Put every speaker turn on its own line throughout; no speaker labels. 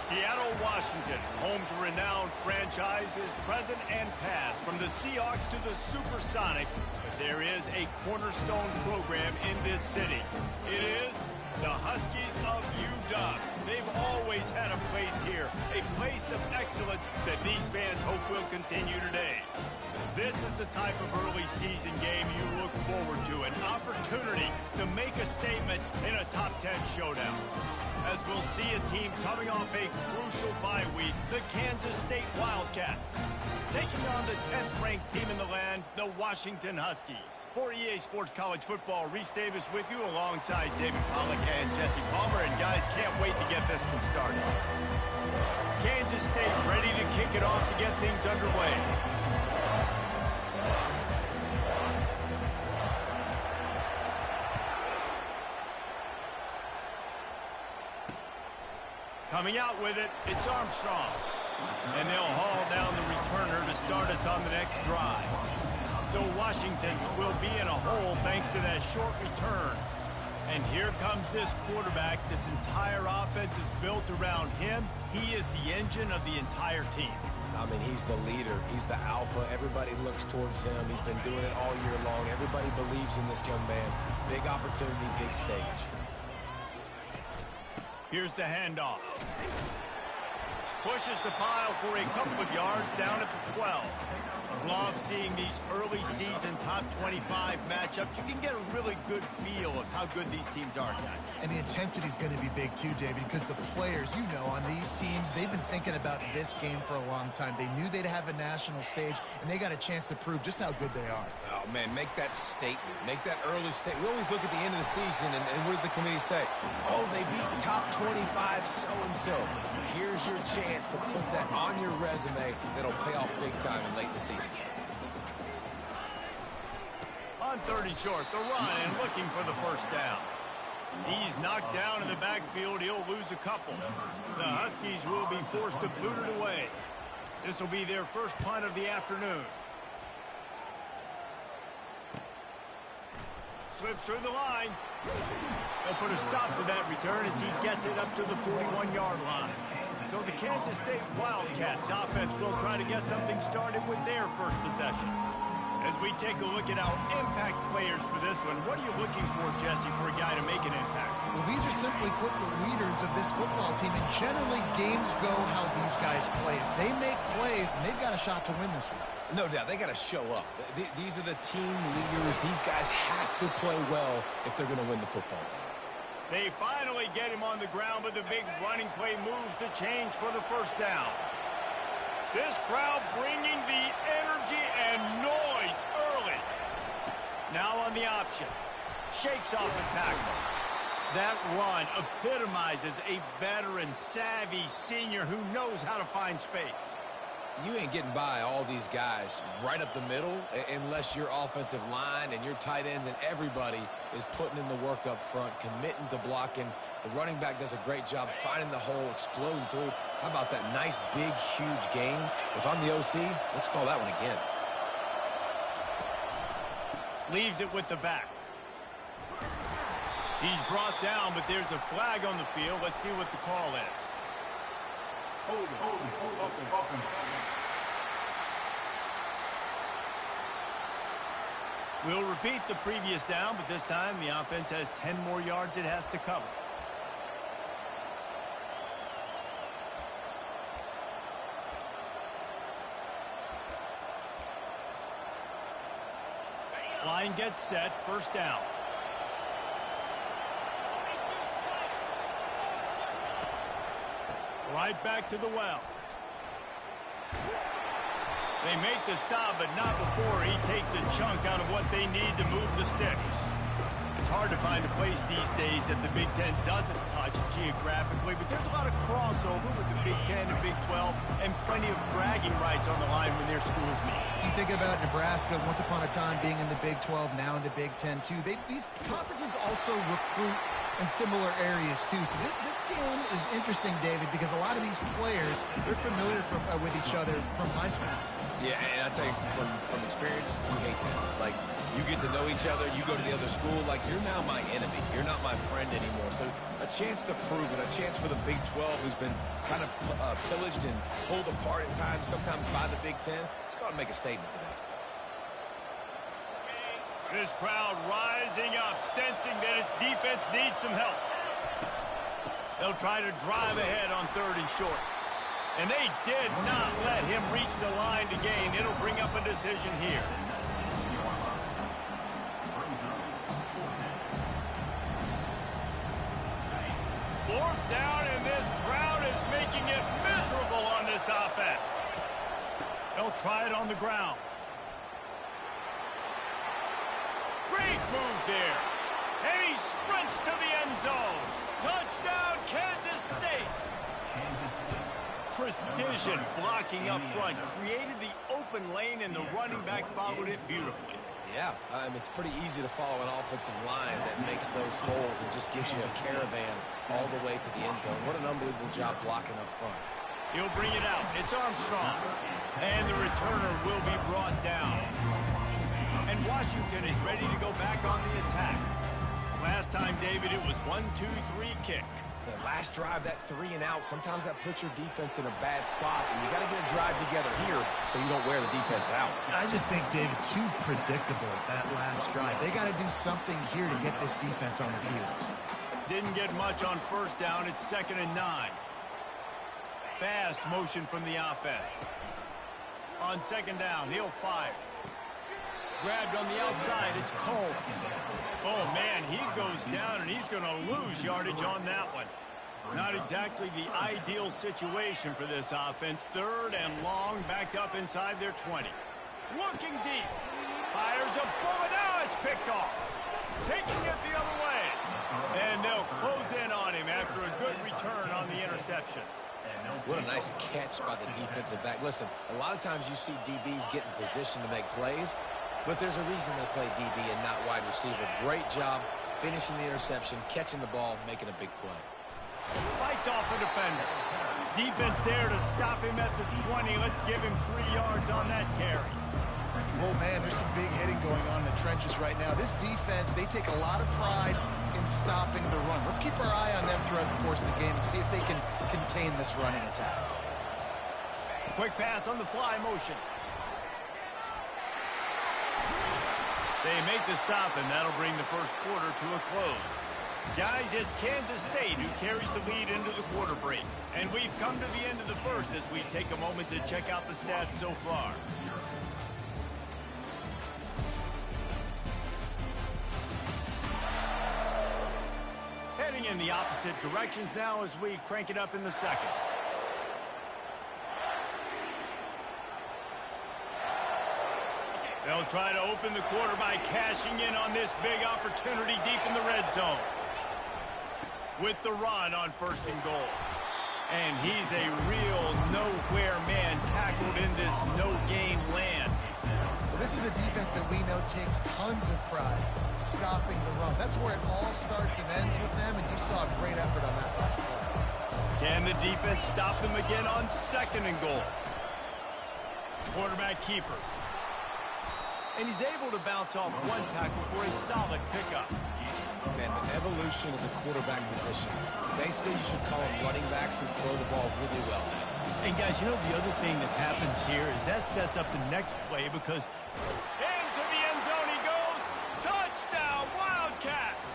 Seattle, Washington, home to renowned franchises, present and past, from the Seahawks to the Supersonics. But there is a cornerstone program in this city. It is the Huskies of UW. They've always had a place here, a place of excellence that these fans hope will continue today. This is the type of early season game you look forward to, an opportunity to make a statement in a top 10 showdown. As we'll see a team coming off a crucial bye week, the Kansas State Wildcats, taking on the 10th-ranked team in the land, the Washington Huskies. For EA Sports College Football, Reese Davis with you alongside David Pollack and Jesse Palmer. And guys, can't wait to get this one started. Kansas State ready to kick it off to get things underway. Coming out with it, it's Armstrong. And they'll haul down the returner to start us on the next drive. So Washington will be in a hole thanks to that short return. And here comes this quarterback. This entire offense is built around him. He is the engine of the entire team.
I mean, he's the leader. He's the alpha. Everybody looks towards him. He's been doing it all year long. Everybody believes in this young man. Big opportunity, big stage.
Here's the handoff. Pushes the pile for a couple of yards down at the 12. Love seeing these early season top 25 matchups. You can get a really good feel of how good these teams are, guys.
And the intensity is going to be big too, David, because the players, you know, on these teams, they've been thinking about this game for a long time. They knew they'd have a national stage, and they got a chance to prove just how good they are.
Oh, man, make that statement. Make that early statement. We always look at the end of the season, and what does the committee say? Oh, they beat top 25 so-and-so. Here's your chance to put that on your resume that'll pay off big time in late in the season.
On 30 short, the run and looking for the first down. He's knocked down in the backfield. He'll lose a couple. The Huskies will be forced to boot it away. This will be their first punt of the afternoon. Slips through the line. They'll put a stop to that return as he gets it up to the 41-yard line. So the Kansas State Wildcats offense will try to get something started with their first possession. As we take a look at our impact players for this one, what are you looking for, Jesse, for a guy to make an impact?
Well, these are simply put the leaders of this football team, and generally games go how these guys play. If they make plays, then they've got a shot to win this one.
No doubt, they got to show up. These are the team leaders. These guys have to play well if they're going to win the football game.
They finally get him on the ground, but the big running play moves the change for the first down. This crowd bringing the energy and noise early. Now on the option. Shakes off the tackle. That run epitomizes a veteran, savvy senior who knows how to find space.
You ain't getting by all these guys right up the middle unless your offensive line and your tight ends and everybody is putting in the work up front, committing to blocking. The running back does a great job finding the hole, exploding through. How about that nice, big, huge gain? If I'm the OC, let's call that one again.
Leaves it with the back. He's brought down, but there's a flag on the field. Let's see what the call is.
Hold him.
We'll repeat the previous down, but this time the offense has 10 more yards it has to cover. Line gets set, first down. Right back to the well. They make the stop, but not before he takes a chunk out of what they need to move the sticks. It's hard to find a place these days that the Big Ten doesn't touch geographically, but there's a lot of crossover with the Big Ten and Big 12 and plenty of bragging rights on the line when their schools meet.
You think about Nebraska, once upon a time being in the Big 12, now in the Big 10 too. These conferences also recruit in similar areas too. So this game is interesting, David, because a lot of these players, they're familiar with each other from high school.
Yeah, and I tell you, from experience, you hate that. Like, you get to know each other, you go to the other school, like, you're now my enemy. You're not my friend anymore. So a chance to prove it, a chance for the Big 12, who's been kind of pillaged and pulled apart at times, sometimes by the Big 10. It's got to make a statement today.
This crowd rising up, sensing that its defense needs some help. They'll try to drive ahead on 3rd and short. And they did not let him reach the line to gain. It'll bring up a decision here. Fourth down, and this crowd is making it miserable on this offense. They'll try it on the ground. Great move there. And he sprints to the end zone. Touchdown, Kansas State. Precision blocking up front created the open lane, and the running back followed it beautifully.
Yeah, it's pretty easy to follow an offensive line that makes those holes and just gives you a caravan all the way to the end zone. What an unbelievable job blocking up front.
He'll bring it out. It's Armstrong. And the returner will be brought down. And Washington is ready to go back on the attack. Last time, David, it was 1-2-3 kick.
The last drive, that 3 and out, sometimes that puts your defense in a bad spot, and you got to get a drive together here so you don't wear the defense out.
I just think, David, too predictable that last drive. They got to do something here to get this defense on their heels.
Didn't get much on 1st down. It's 2nd and 9. Fast motion from the offense. On 2nd down, he'll fire. Grabbed on the outside, it's Combs. Oh, man, he goes down, and he's going to lose yardage on that one. Not exactly the ideal situation for this offense. 3rd and long, backed up inside their 20. Looking deep. Fires a bullet. Now it's picked off. Taking it the other way. And they'll close in on him after a good return on the interception.
What a nice catch by the defensive back. Listen, a lot of times you see DBs get in position to make plays, but there's a reason they play DB and not wide receiver. Great job finishing the interception, catching the ball, making a big play.
Fights off a defender. Defense there to stop him at the 20. Let's give him 3 yards on that carry.
Oh, man, there's some big hitting going on in the trenches right now. This defense, they take a lot of pride in stopping the run. Let's keep our eye on them throughout the course of the game and see if they can contain this running attack.
Quick pass on the fly motion. They make the stop, and that'll bring the 1st quarter to a close. Guys, it's Kansas State who carries the lead into the quarter break. And we've come to the end of the 1st as we take a moment to check out the stats so far. Heading in the opposite directions now as we crank it up in the 2nd. They'll try to open the quarter by cashing in on this big opportunity deep in the red zone. With the run on 1st and goal. And he's a real nowhere man tackled in this no-gain land.
Well, this is a defense that we know takes tons of pride stopping the run. That's where it all starts and ends with them, and you saw a great effort on that last play.
Can the defense stop them again on 2nd and goal? Quarterback keeper. And he's able to bounce off 1 tackle for a solid pickup.
And the evolution of the quarterback position. Basically, you should call them running backs who throw the ball really well now.
And, guys, you know, the other thing that happens here is that sets up the next play because into the end zone he goes. Touchdown, Wildcats!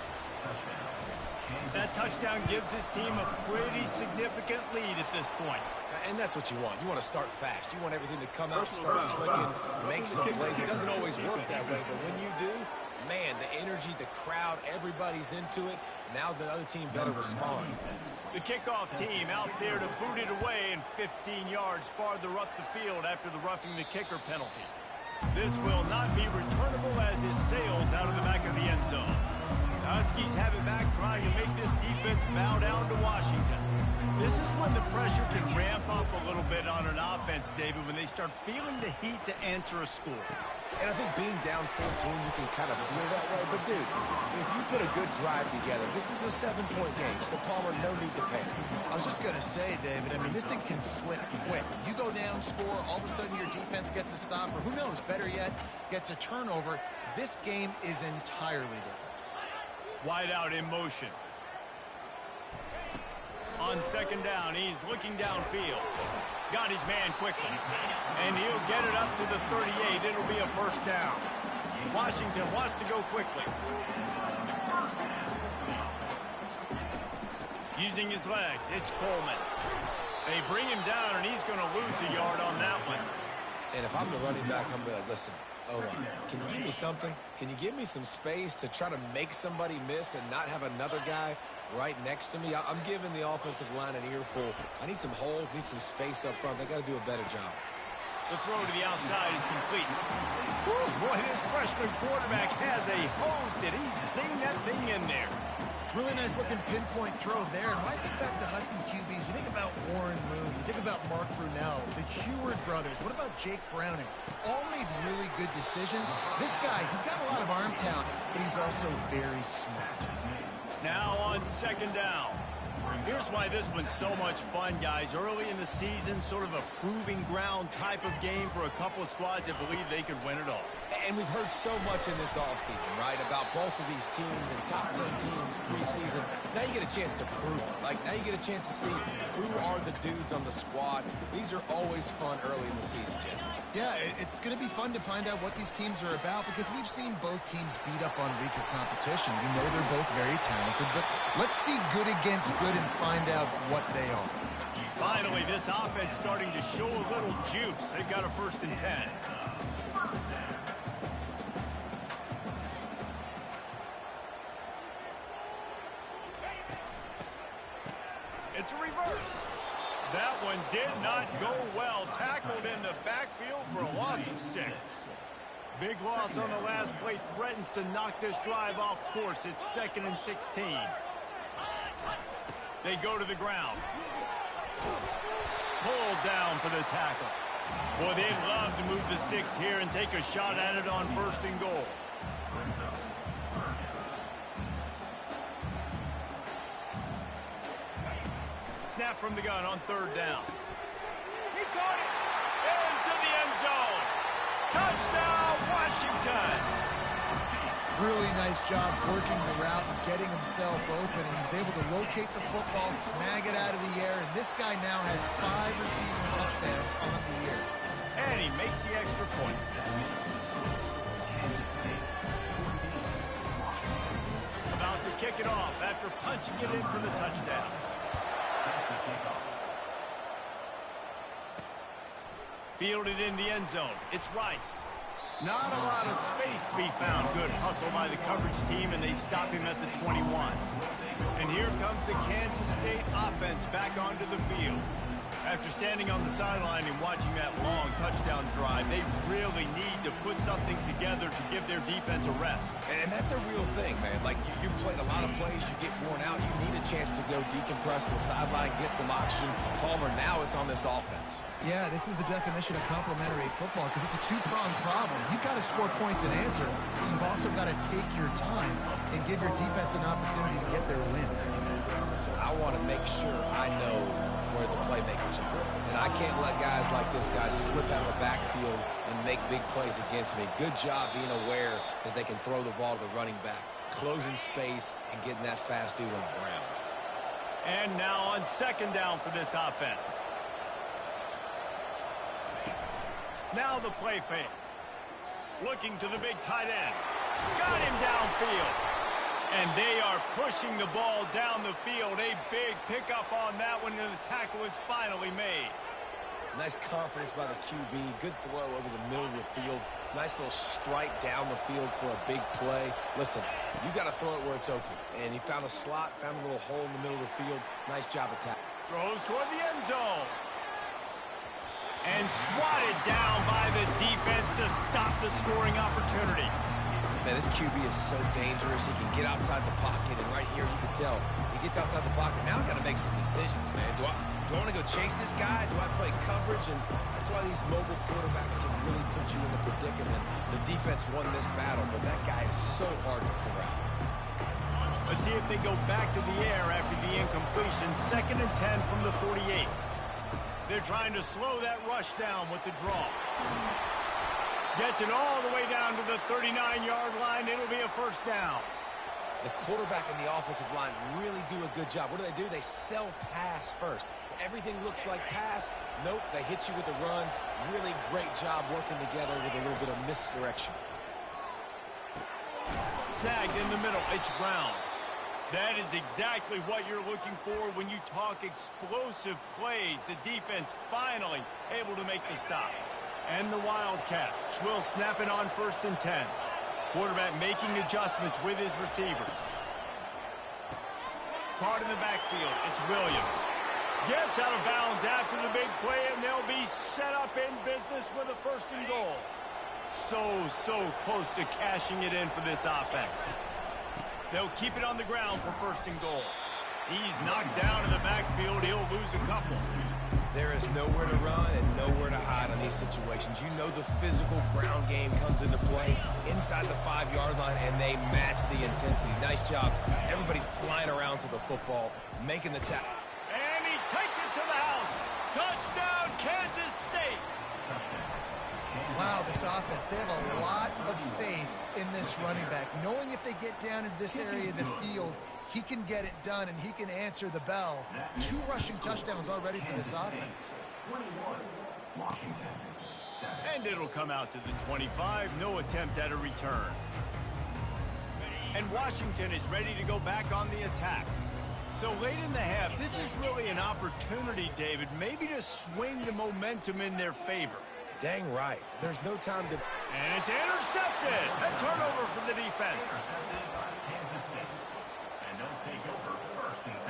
That touchdown gives his team a pretty significant lead at this point.
And that's what you want. You want to start fast. You want everything to come out, start clicking, make some plays. It doesn't always work that way, but when you do, man, the energy, the crowd, everybody's into it. Now the other team better respond.
The kickoff team out there to boot it away and 15 yards farther up the field after the roughing the kicker penalty. This will not be returnable as it sails out of the back of the end zone. Huskies have it back, trying to make this defense bow down to Washington. This is when the pressure can ramp up a little bit on an offense, David, when they start feeling the heat to answer a score.
And I think being down 14, you can kind of feel that way. But, dude, if you put a good drive together, this is a 7-point game, so Palmer, no need to panic.
I was just going to say, David, I mean, this thing can flip quick. You go down, score, all of a sudden your defense gets a stop, or who knows, better yet, gets a turnover. This game is entirely different.
Wide out in motion. On second down, he's looking downfield. Got his man quickly. And he'll get it up to the 38. It'll be a first down. Washington wants to go quickly. Using his legs, it's Coleman. They bring him down, and he's going to lose a yard on that one.
And if I'm the running back, I'm going to be like, listen, O-line, can you give me something? Can you give me some space to try to make somebody miss and not have another guy right next to me? I'm giving the offensive line an earful. I need some holes, need some space up front. They got to do a better job.
The throw to the outside is complete. Woo, boy, this freshman quarterback has a hose. Did he zing that thing in there?
Really nice looking pinpoint throw there. And when I think back to Husky QBs, you think about Warren Moon, you think about Mark Brunell, the Heward brothers. What about Jake Browning? All made really good decisions. This guy, he's got a lot of arm talent, but he's also very smart.
Now on second down. Here's why this one's so much fun, guys. Early in the season, sort of a proving ground type of game for a couple of squads that believe they could win it all.
And we've heard so much in this offseason, right, about both of these teams and top 10 teams preseason. Now you get a chance to prove it. Like, now you get a chance to see who are the dudes on the squad. These are always fun early in the season, Jesse.
Yeah, it's going to be fun to find out what these teams are about because we've seen both teams beat up on weaker competition. You know they're both very talented, but let's see good against good and find out what they are.
Finally, this offense starting to show a little juice. They've got a 1st and 10. It's a reverse. That one did not go well. Tackled in the backfield for a loss of 6. Big loss on the last play threatens to knock this drive off course. It's 2nd and 16. They go to the ground. Pulled down for the tackle. Boy, they'd love to move the sticks here and take a shot at it on 1st and goal. Snap from the gun on 3rd down. He caught it into the end zone. Touchdown, Washington.
Really nice job working the route and getting himself open, and he was able to locate the football, snag it out of the air, and this guy now has 5 receiving touchdowns on the year.
And he makes the extra point. About to kick it off after punching it in for the touchdown. Fielded in the end zone. It's Rice. Not a lot of space to be found. Good hustle by the coverage team, and they stop him at the 21. And here comes the Kansas State offense back onto the field. After standing on the sideline and watching that long touchdown drive, they really need to put something together to give their defense a rest.
And that's a real thing, man. Like, you played a lot of plays, you get worn out, you need a chance to go decompress on the sideline, get some oxygen. Palmer, now it's on this offense.
Yeah, this is the definition of complementary football because it's a two-pronged problem. You've got to score points and answer, but you've also got to take your time and give your defense an opportunity to get their win.
I want to make sure I know where the playmakers are. And I can't let guys like this guy slip out of the backfield and make big plays against me. Good job being aware that they can throw the ball to the running back, closing space, and getting that fast dude on the ground.
And now on 2nd down for this offense. Now the play fake. Looking to the big tight end. Got him downfield. And they are pushing the ball down the field. A big pickup on that one, and the tackle is finally made.
Nice confidence by the QB. Good throw over the middle of the field. Nice little strike down the field for a big play. Listen, you got to throw it where it's open. And he found a slot, found a little hole in the middle of the field. Nice job of tackling.
Throws toward the end zone. And swatted down by the defense to stop the scoring opportunity.
Man, this QB is so dangerous. He can get outside the pocket, and right here you can tell he gets outside the pocket. Now I got to make some decisions, man. Do I want to go chase this guy? Do I play coverage? And that's why these mobile quarterbacks can really put you in a predicament. The defense won this battle, but that guy is so hard to corral.
Let's see if they go back to the air after the incompletion. 2nd and 10 from the 48. They're trying to slow that rush down with the draw. Gets it all the way down to the 39-yard line. It'll be a first down.
The quarterback and the offensive line really do a good job. What do? They sell pass first. Everything looks like pass. Nope, they hit you with a run. Really great job working together with a little bit of misdirection.
Snagged in the middle. It's Brown. That is exactly what you're looking for when you talk explosive plays. The defense finally able to make the stop. And the Wildcats will snap it on 1st and 10. Quarterback making adjustments with his receivers. Caught in the backfield. It's Williams. Gets out of bounds after the big play, and they'll be set up in business with a 1st and goal. So close to cashing it in for this offense. They'll keep it on the ground for 1st and goal. He's knocked down in the backfield. He'll lose a couple.
There is nowhere to run and nowhere to hide on these situations. You know the physical ground game comes into play inside the 5-yard line, and they match the intensity. Nice job. Everybody flying around to the football, making the tackle.
And he takes it to the house. Touchdown, Kansas State.
Wow, this offense, they have a lot of faith in this running back. Knowing if they get down into this area of the field, he can get it done and he can answer the bell. 2 rushing touchdowns already for this offense.
And it'll come out to the 25. No attempt at a return. And Washington is ready to go back on the attack. So late in the half, this is really an opportunity, David, maybe to swing the momentum in their favor.
Dang right. There's no time to...
And it's intercepted. A turnover for the defense.
And they'll take over 1st and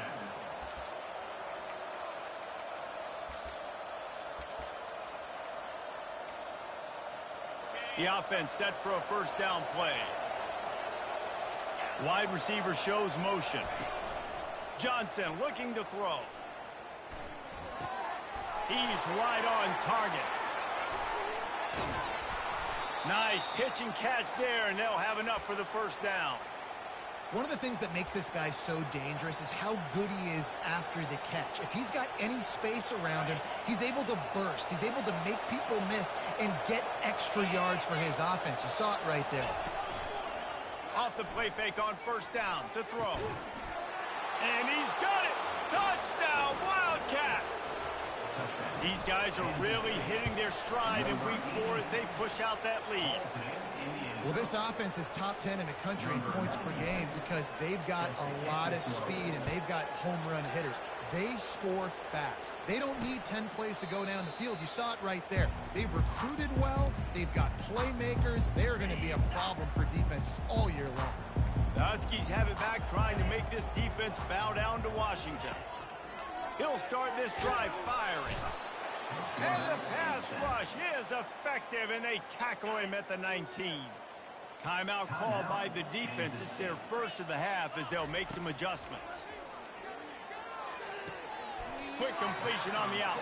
10.
The offense set for a 1st down play. Wide receiver shows motion. Johnson looking to throw. He's right on target. Nice pitch and catch there, and they'll have enough for the 1st down.
One of the things that makes this guy so dangerous is how good he is after the catch. If he's got any space around him, he's able to burst. He's able to make people miss and get extra yards for his offense. You saw it right there.
Off the play fake on 1st down to throw. And he's got it. Touchdown, Wildcats. These guys are really hitting their stride in week 4 as they push out that lead.
Well, this offense is top 10 in the country in points per game because they've got a lot of speed and they've got home run hitters. They score fast. They don't need 10 plays to go down the field. You saw it right there. They've recruited well. They've got playmakers. They're going to be a problem for defenses all year long.
The Huskies have it back, trying to make this defense bow down to Washington. He'll start this drive firing. And the pass rush is effective, and they tackle him at the 19. Timeout called by the defense. It's their 1st of the half as they'll make some adjustments. Quick completion on the out.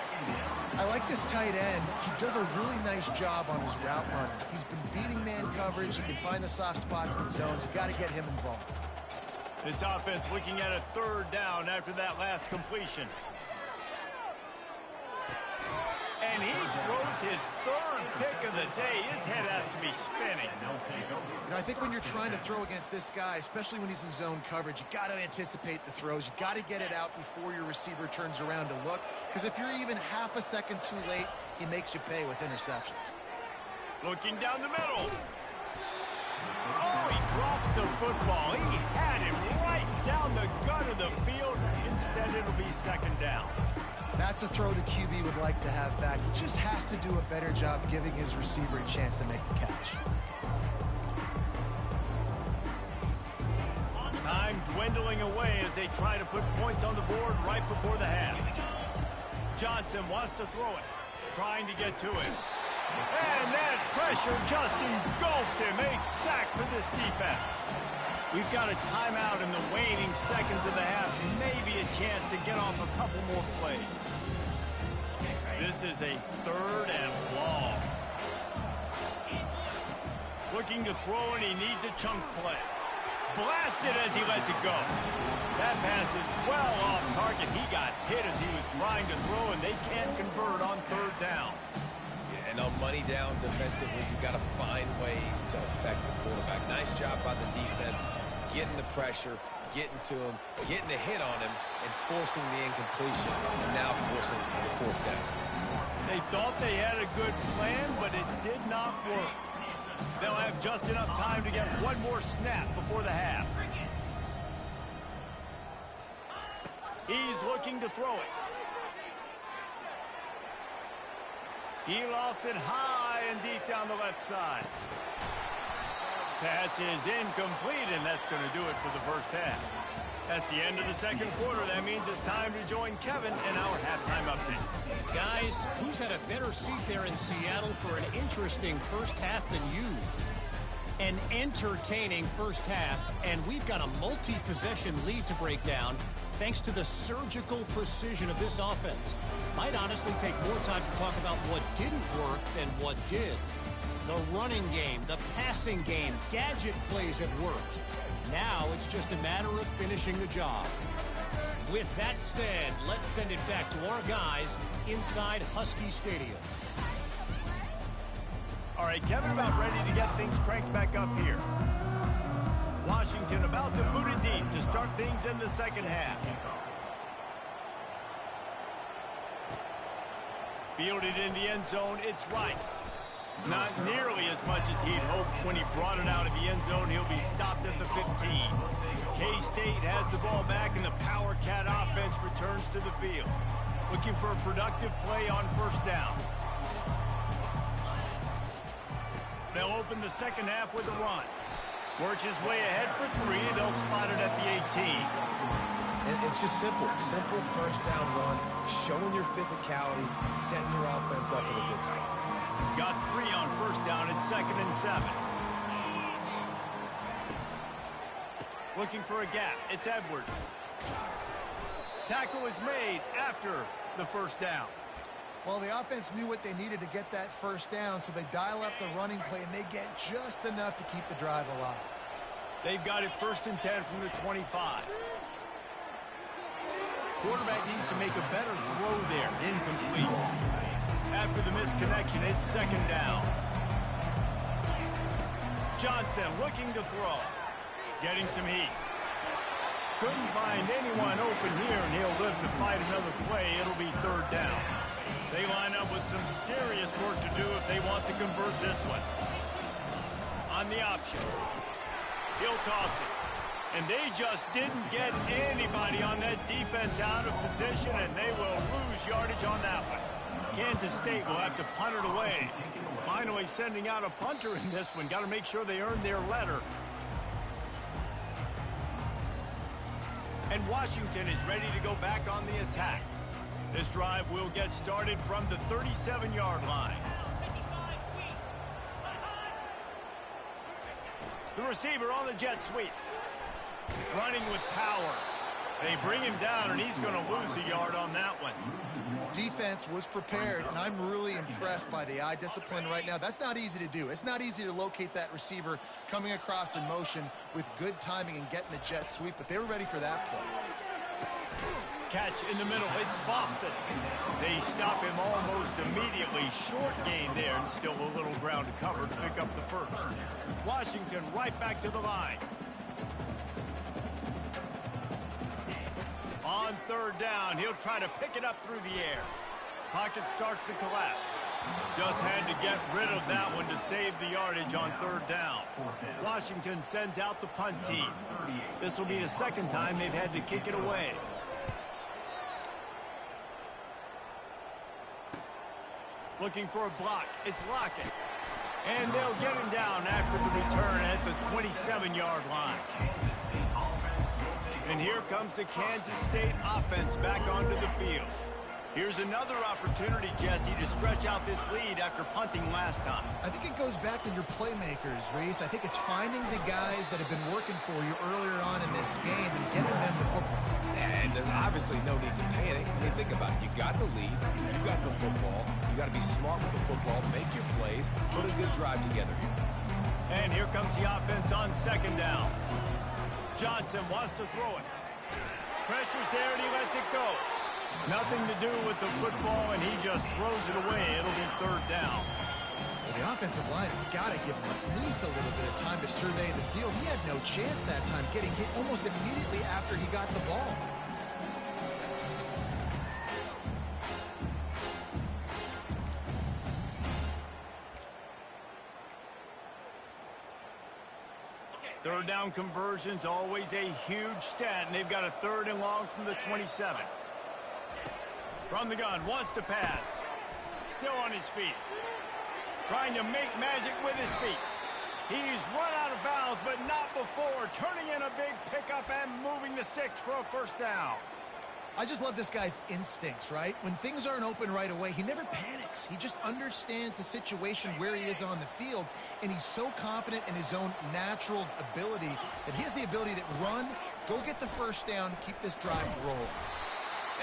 I like this tight end. He does a really nice job on his route running. He's been beating man coverage. He can find the soft spots in the zones. You got to get him involved.
This offense looking at a 3rd down after that last completion. And he throws his 3rd pick of the day. His head has to be spinning.
You know, I think when you're trying to throw against this guy, especially when he's in zone coverage, you got to anticipate the throws. You got to get it out before your receiver turns around to look. Because if you're even half a second too late, he makes you pay with interceptions.
Looking down the middle. Oh, he drops the football. He had it right down the gut of the field. Instead, it'll be 2nd down.
That's a throw the QB would like to have back. He just has to do a better job giving his receiver a chance to make the catch.
Time dwindling away as they try to put points on the board right before the half. Johnson wants to throw it, trying to get to it. And that pressure just engulfed him. A sack for this defense. We've got a timeout in the waning seconds of the half. Maybe a chance to get off a couple more plays. This is a 3rd and long. Looking to throw, and he needs a chunk play. Blasted as he lets it go. That pass is well off target. He got hit as he was trying to throw, and they can't convert on 3rd down.
Yeah, and on money down defensively, you've got to find ways to affect the quarterback. Nice job by the defense, getting the pressure, getting to him, getting a hit on him, and forcing the incompletion, and now forcing the 4th down.
They thought they had a good plan, but it did not work. They'll have just enough time to get one more snap before the half. He's looking to throw it. He lofts it high and deep down the left side. Pass is incomplete, and that's going to do it for the first half. That's the end of the 2nd quarter. That means it's time to join Kevin in our halftime update.
Guys, who's had a better seat there in Seattle for an interesting first half than you? An entertaining first half, and we've got a multi-possession lead to break down thanks to the surgical precision of this offense. Might honestly take more time to talk about what didn't work than what did. The running game, the passing game, gadget plays have worked. Now it's just a matter of finishing the job. With that said, let's send it back to our guys inside Husky Stadium.
All right, Kevin about ready to get things cranked back up here. Washington about to boot it deep to start things in the 2nd half. Fielded in the end zone, it's Rice. Not nearly as much as he'd hoped when he brought it out of the end zone. He'll be stopped at the 15. K-State has the ball back, and the Power Cat offense returns to the field. Looking for a productive play on 1st down. They'll open the 2nd half with a run. Works his way ahead for 3. They'll spot it at the 18.
And it's just simple. Simple 1st down run, showing your physicality, setting your offense up in a good spot.
Got 3 on 1st down. It's 2nd and 7. Looking for a gap. It's Edwards. Tackle is made after the 1st down.
Well, the offense knew what they needed to get that 1st down, so they dial up the running play, and they get just enough to keep the drive alive.
They've got it 1st and 10 from the 25. Quarterback needs to make a better throw there. Incomplete. After the misconnection, it's 2nd down. Johnson looking to throw. Getting some heat. Couldn't find anyone open here, and he'll live to fight another play. It'll be 3rd down. They line up with some serious work to do if they want to convert this one. On the option. He'll toss it. And they just didn't get anybody on that defense out of position, and they will lose yardage on that one. Kansas State will have to punt it away. Finally sending out a punter in this one. Got to make sure they earn their letter. And Washington is ready to go back on the attack. This drive will get started from the 37-yard line. The receiver on the jet sweep. Running with power. They bring him down, and he's going to lose a yard on that one.
Defense was prepared, and I'm really impressed by the eye discipline right now. That's not easy to do. It's not easy to locate that receiver coming across in motion with good timing and getting the jet sweep, but they were ready for that play.
Catch in the middle. It's Boston. They stop him almost immediately. Short gain there, and still a little ground to cover to pick up the 1st. Washington right back to the line. On 3rd down, he'll try to pick it up through the air. Pocket starts to collapse. Just had to get rid of that one to save the yardage on 3rd down. Washington sends out the punt team. This will be the 2nd time they've had to kick it away. Looking for a block. It's Lockett. And they'll get him down after the return at the 27-yard line. And here comes the Kansas State offense back onto the field. Here's another opportunity, Jesse, to stretch out this lead after punting last time.
I think it goes back to your playmakers, Reese. I think it's finding the guys that have been working for you earlier on in this game and getting them the football.
And there's obviously no need to panic. I mean, think about it. You got the lead. You got the football. You got to be smart with the football. Make your plays. Put a good drive together here.
And here comes the offense on second down. Johnson wants to throw it. Pressure's there, and he lets it go. Nothing to do with the football, and he just throws it away. It'll be third down.
Well, the offensive line has got to give him at least a little bit of time to survey the field. He had no chance that time, getting hit almost immediately after he got the ball.
Third down conversion's always a huge stat, and they've got a 3rd and long from the 27. From the gun, wants to pass. Still on his feet. Trying to make magic with his feet. He's run out of bounds, but not before. Turning in a big pickup and moving the sticks for a first down.
I just love this guy's instincts, right? When things aren't open right away, he never panics. He just understands the situation where he is on the field, and he's so confident in his own natural ability that he has the ability to run, go get the first down, keep this drive rolling.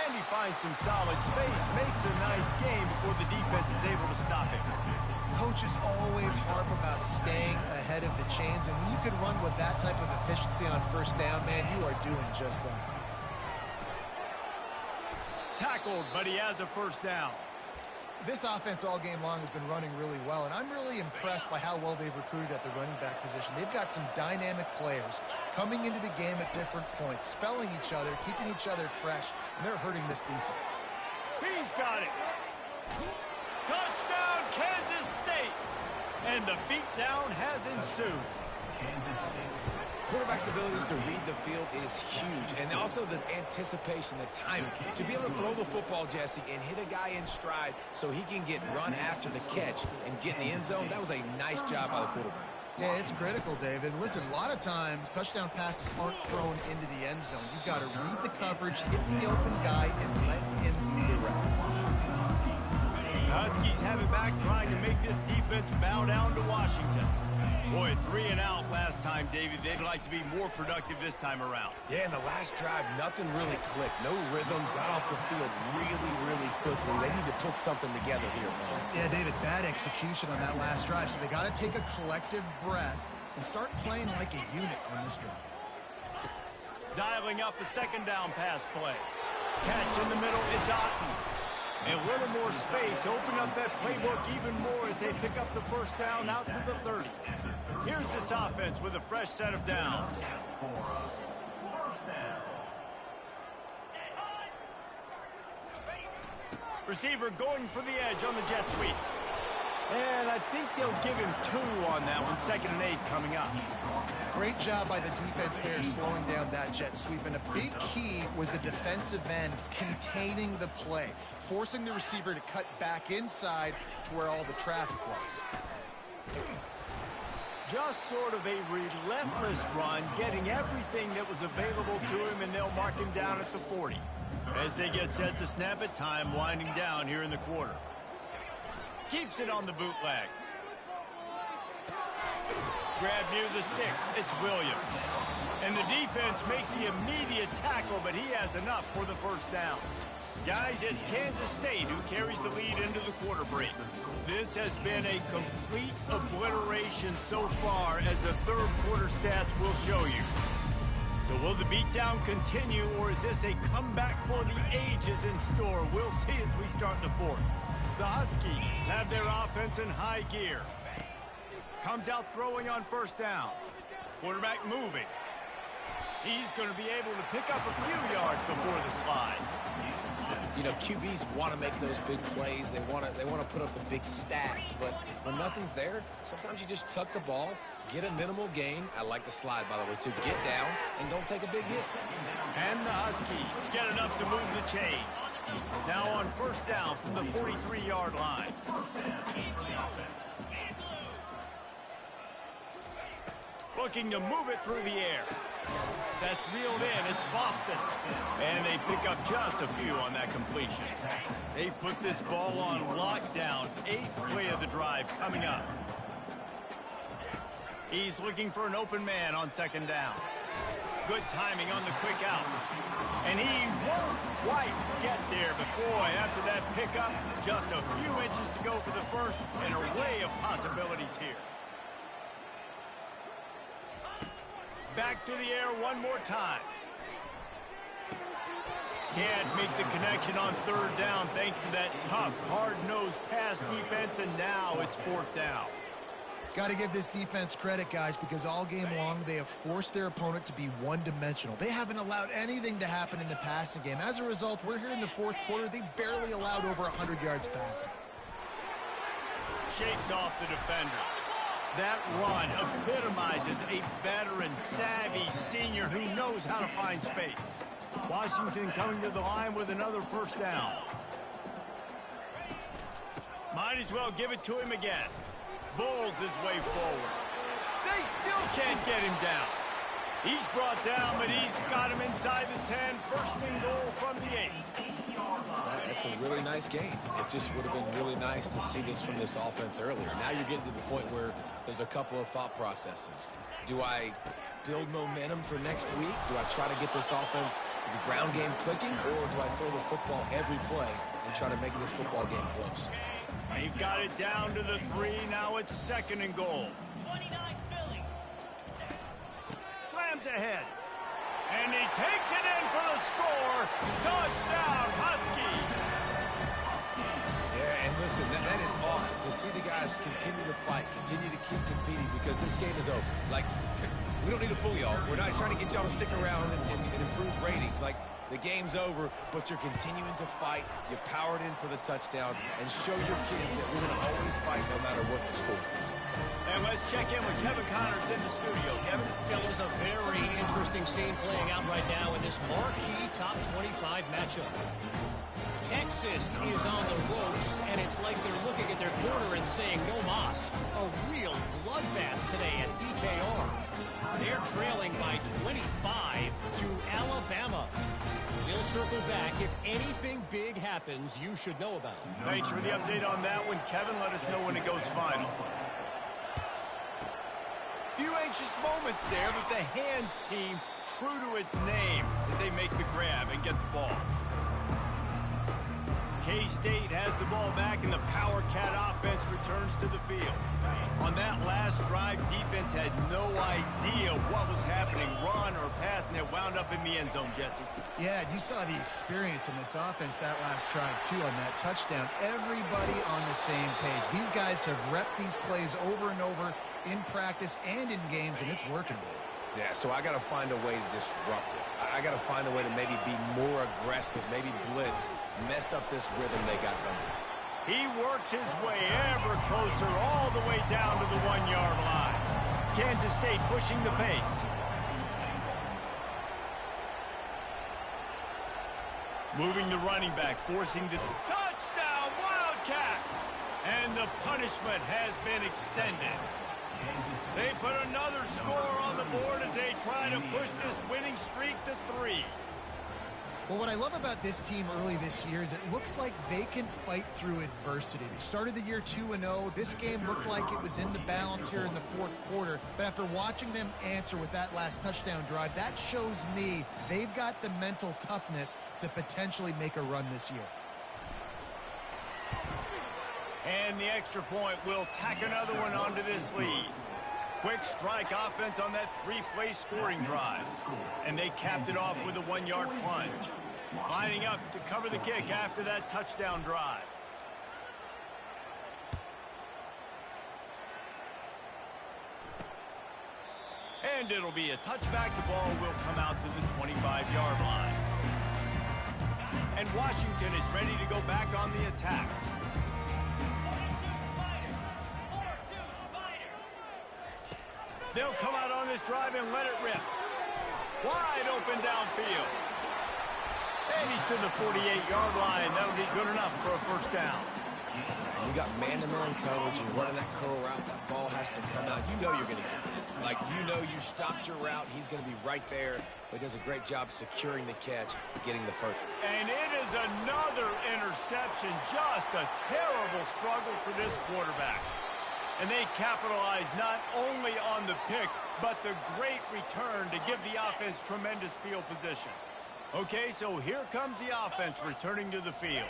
And he finds some solid space, makes a nice game before the defense is able to stop him.
Coaches always harp about staying ahead of the chains, and when you can run with that type of efficiency on first down, man, you are doing just that.
Tackled, but he has a first down.
This offense all game long has been running really well, and I'm really impressed by how well they've recruited at the running back position. They've got some dynamic players coming into the game at different points, spelling each other, keeping each other fresh, and they're hurting this defense.
He's got it. Touchdown, Kansas State. And the beatdown has ensued.
Quarterback's abilities to read the field is huge, and also the anticipation, the timing. To be able to throw the football, Jesse, and hit a guy in stride so he can get run after the catch and get in the end zone, that was a nice job by the quarterback.
Yeah, it's critical, David. Listen, a lot of times touchdown passes aren't thrown into the end zone. You've got to read the coverage, hit the open guy, and let him do the rest.
Huskies have it back, trying to make this defense bow down to Washington. Boy, 3 and out last time, David. They'd like to be more productive this time around.
Yeah, in the last drive, nothing really clicked. No rhythm, got off the field really, really quickly. They need to put something together here, man.
Yeah, David, bad execution on that last drive, so they got to take a collective breath and start playing like a unit on this drive.
Dialing up a second down pass play. Catch in the middle, it's Otten. A little more space, open up that playbook even more as they pick up the first down out to the 30. Here's this offense with a fresh set of downs. Receiver going for the edge on the jet sweep. And I think they'll give him 2 on that one. 2nd and 8 coming up.
Great job by the defense there slowing down that jet sweep. And a big key was the defensive end containing the play, forcing the receiver to cut back inside to where all the traffic was.
Just sort of a relentless run, getting everything that was available to him, and they'll mark him down at the 40. As they get set to snap it, time winding down here in the quarter. Keeps it on the bootleg. Grab near the sticks. It's Williams. And the defense makes the immediate tackle, but he has enough for the first down. Guys, it's Kansas State who carries the lead into the quarter break. This has been a complete obliteration so far, as the third quarter stats will show you. So will the beatdown continue, or is this a comeback for the ages in store? We'll see as we start the fourth. The Huskies have their offense in high gear. Comes out throwing on first down. Quarterback moving. He's going to be able to pick up a few yards before the slide.
You know, QBs want to make those big plays. They want to put up the big stats. But when nothing's there, sometimes you just tuck the ball, get a minimal gain. I like the slide, by the way, too. Get down and don't take a big hit.
And the Huskies get enough to move the chain. Now on first down from the 43-yard line. Looking to move it through the air. That's reeled in. It's Boston. And they pick up just a few on that completion. They put this ball on lockdown. 8th play of the drive coming up. He's looking for an open man on 2nd down. Good timing on the quick out. And he won't quite get there. But boy, after that pickup, just a few inches to go for the first, and an array of possibilities here. Back to the air one more time. Can't make the connection on 3rd down thanks to that tough, hard-nosed pass defense, and now it's 4th down.
Got to give this defense credit, guys, because all game long they have forced their opponent to be one-dimensional. They haven't allowed anything to happen in the passing game. As a result, we're here in the 4th quarter. They barely allowed over 100 yards passing.
Shakes off the defender. That run epitomizes a veteran, savvy senior who knows how to find space. Washington coming to the line with another 1st down. Might as well give it to him again. Bulls his way forward. They still can't get him down. He's brought down, but he's got him inside the 10. 1st and goal from the 8.
That's a really nice game. It just would have been really nice to see this from this offense earlier. Now you're getting to the point where there's a couple of thought processes. Do I build momentum for next week? Do I try to get this offense, the ground game clicking, or do I throw the football every play and try to make this football game close?
They've got it down to the 3. Now it's 2nd and goal. Slams ahead. And he takes it in for the score. Touchdown, Husky.
Yeah, and listen, that is awesome to see the guys continue to fight, continue to keep competing, because this game is over. Like, we don't need to fool y'all. We're not trying to get y'all to stick around and improve ratings. Like, the game's over, but you're continuing to fight. You powered in for the touchdown, and show your kids that we're going to always fight no matter what the score is.
And let's check in with Kevin Connors in the studio. Kevin?
There's a very interesting scene playing out right now in this marquee top 25 matchup. Texas is on the ropes, and it's like they're looking at their corner and saying, no mas. A real bloodbath today at DKR. They're trailing by 25 to Alabama. We'll circle back. If anything big happens, you should know about it.
Thanks for the update on that one, Kevin. Let us know when it goes final. Few anxious moments there, but the hands team true to its name as they make the grab and get the ball. K-State has the ball back, and the Power Cat offense returns to the field. On that last drive, defense had no idea what was happening, run or pass, and it wound up in the end zone, Jesse.
Yeah, you saw the experience in this offense that last drive, too, on that touchdown. Everybody on the same page. These guys have repped these plays over and over in practice and in games, and it's working.
Yeah, so I got to find a way to disrupt it. I got to find a way to maybe be more aggressive, maybe blitz, mess up this rhythm they got going.
He works his way ever closer all the way down to the 1-yard line. Kansas State pushing the pace. Moving the running back, forcing the touchdown, Wildcats! And the punishment has been extended. They put another score on the board as they try to push this winning streak to 3.
Well, what I love about this team early this year is it looks like they can fight through adversity. They started the year 2-0. This game looked like it was in the balance here in the 4th quarter. But after watching them answer with that last touchdown drive, that shows me they've got the mental toughness to potentially make a run this year.
And the extra point will tack another one onto this lead. Quick strike offense on that 3-play scoring drive. And they capped it off with a 1-yard plunge. Lining up to cover the kick after that touchdown drive. And it'll be a touchback. The ball will come out to the 25-yard line. And Washington is ready to go back on the attack. They'll come out on this drive and let it rip. Wide open downfield. And he's to the 48-yard line. That'll be good enough for a first down.
You got man-to-man coverage. You're running that curl route. That ball has to come out. You know you're going to get it. Like, you know you stopped your route, he's going to be right there. But he does a great job securing the catch, getting the first.
And it is another interception. Just a terrible struggle for this quarterback. And they capitalize not only on the pick, but the great return to give the offense tremendous field position. Okay, so here comes the offense returning to the field.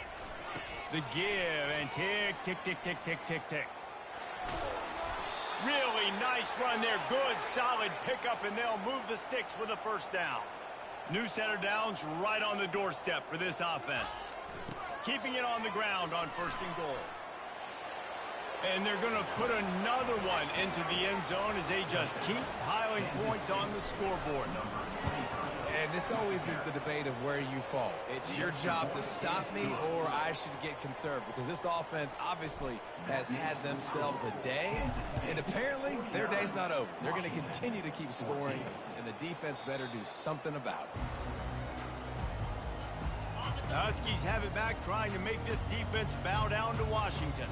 The give and tick, tick, tick, tick, tick, tick, tick. Really nice run there. Good, solid pickup, and they'll move the sticks with a first down. New center downs right on the doorstep for this offense. Keeping it on the ground on 1st and goal. And they're going to put another one into the end zone as they just keep piling points on the scoreboard.
And this always is the debate of where you fall. It's your job to stop me or I should get conserved, because this offense obviously has had themselves a day, and apparently their day's not over. They're going to continue to keep scoring, and the defense better do something about it.
The Huskies have it back, trying to make this defense bow down to Washington.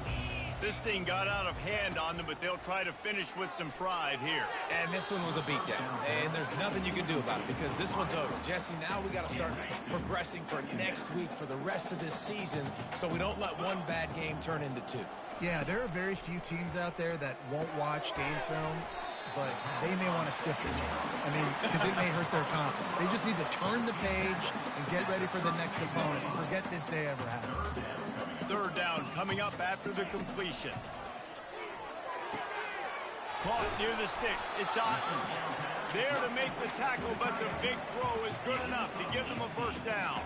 This thing got out of hand on them, but they'll try to finish with some pride here.
And this one was a beatdown, and there's nothing you can do about it because this one's over. Jesse, now we got to start progressing for next week, for the rest of this season, so we don't let one bad game turn into two.
Yeah, there are very few teams out there that won't watch game film, but they may want to skip this one. I mean, because it may hurt their confidence. They just need to turn the page and get ready for the next opponent and forget this day ever happened.
3rd down coming up after the completion. Caught near the sticks. It's Otten. There to make the tackle, but the big throw is good enough to give them a first down.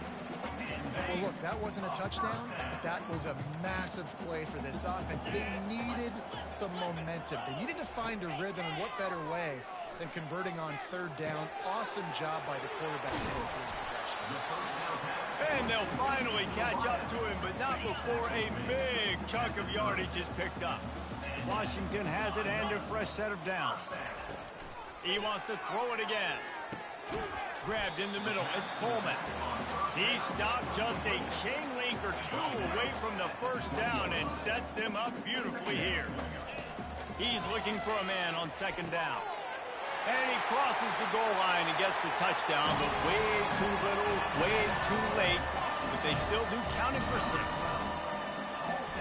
Well, look, that wasn't a touchdown. That was a massive play for this offense. They needed some momentum. They needed to find a rhythm, and what better way than converting on 3rd down. Awesome job by the quarterback to go through his progression.
And they'll finally catch up to him, but not before a big chunk of yardage is picked up. Washington has it and a fresh set of downs. He wants to throw it again. Grabbed in the middle. It's Coleman. He stopped just a chain link or two away from the first down and sets them up beautifully here. He's looking for a man on 2nd down. And he crosses the goal line and gets the touchdown, but way too little, way too late. But they still do count it for 6.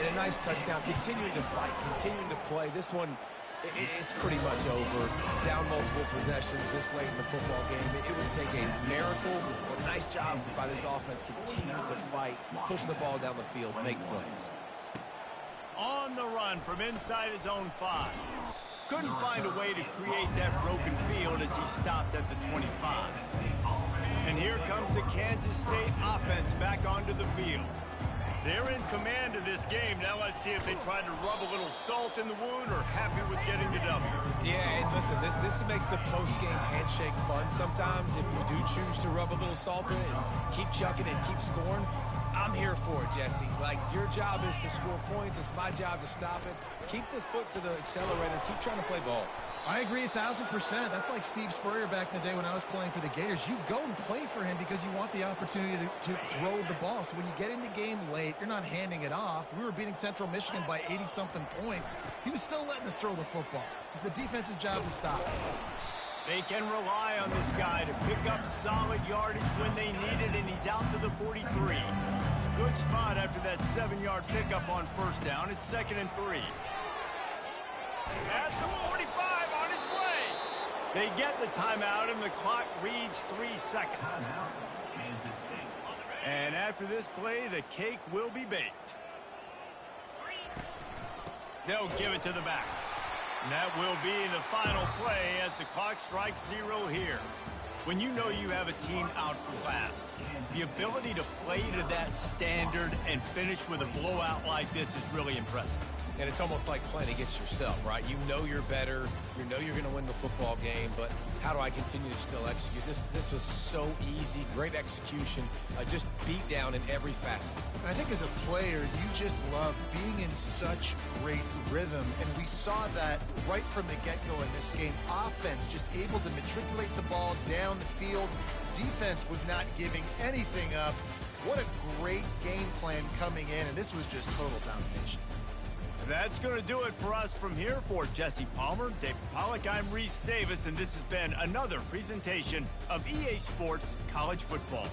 And a nice touchdown, continuing to fight, continuing to play. This one, it's pretty much over. Down multiple possessions this late in the football game. It would take a miracle, but a nice job by this offense continuing to fight, push the ball down the field, make plays.
On the run from inside his own 5. Couldn't find a way to create that broken field as he stopped at the 25. And here comes the Kansas State offense back onto the field. They're in command of this game. Now let's see if they try to rub a little salt in the wound or happy with getting the W.
Yeah, and listen, this makes the post-game handshake fun sometimes. If you do choose to rub a little salt in and keep chucking and keep scoring, I'm here for it, Jesse. Like, your job is to score points. It's my job to stop it. Keep the foot to the accelerator. Keep trying to play ball.
I agree 1,000%. That's like Steve Spurrier back in the day when I was playing for the Gators. You go and play for him because you want the opportunity to throw the ball. So when you get in the game late, you're not handing it off. We were beating Central Michigan by 80-something points. He was still letting us throw the football. It's the defense's job to stop it.
They can rely on this guy to pick up solid yardage when they need it, and he's out to the 43. Good spot after that 7-yard pickup on 1st down. It's 2nd and 3. At the 45 on its way. They get the timeout, and the clock reads 3 seconds. And after this play, the cake will be baked. They'll give it to the back. And that will be the final play as the clock strikes 0 here. When you know you have a team outclassed, the ability to play to that standard and finish with a blowout like this is really impressive.
And it's almost like playing against yourself, right? You know you're better. You know you're going to win the football game, but how do I continue to still execute? This was so easy, great execution, just beat down in every facet.
I think as a player, you just love being in such great rhythm, and we saw that right from the get-go in this game. Offense just able to matriculate the ball down the field. Defense was not giving anything up. What a great game plan coming in, and this was just total domination.
That's going to do it for us from here. For Jesse Palmer, David Pollack, I'm Reese Davis, and this has been another presentation of EA Sports College Football.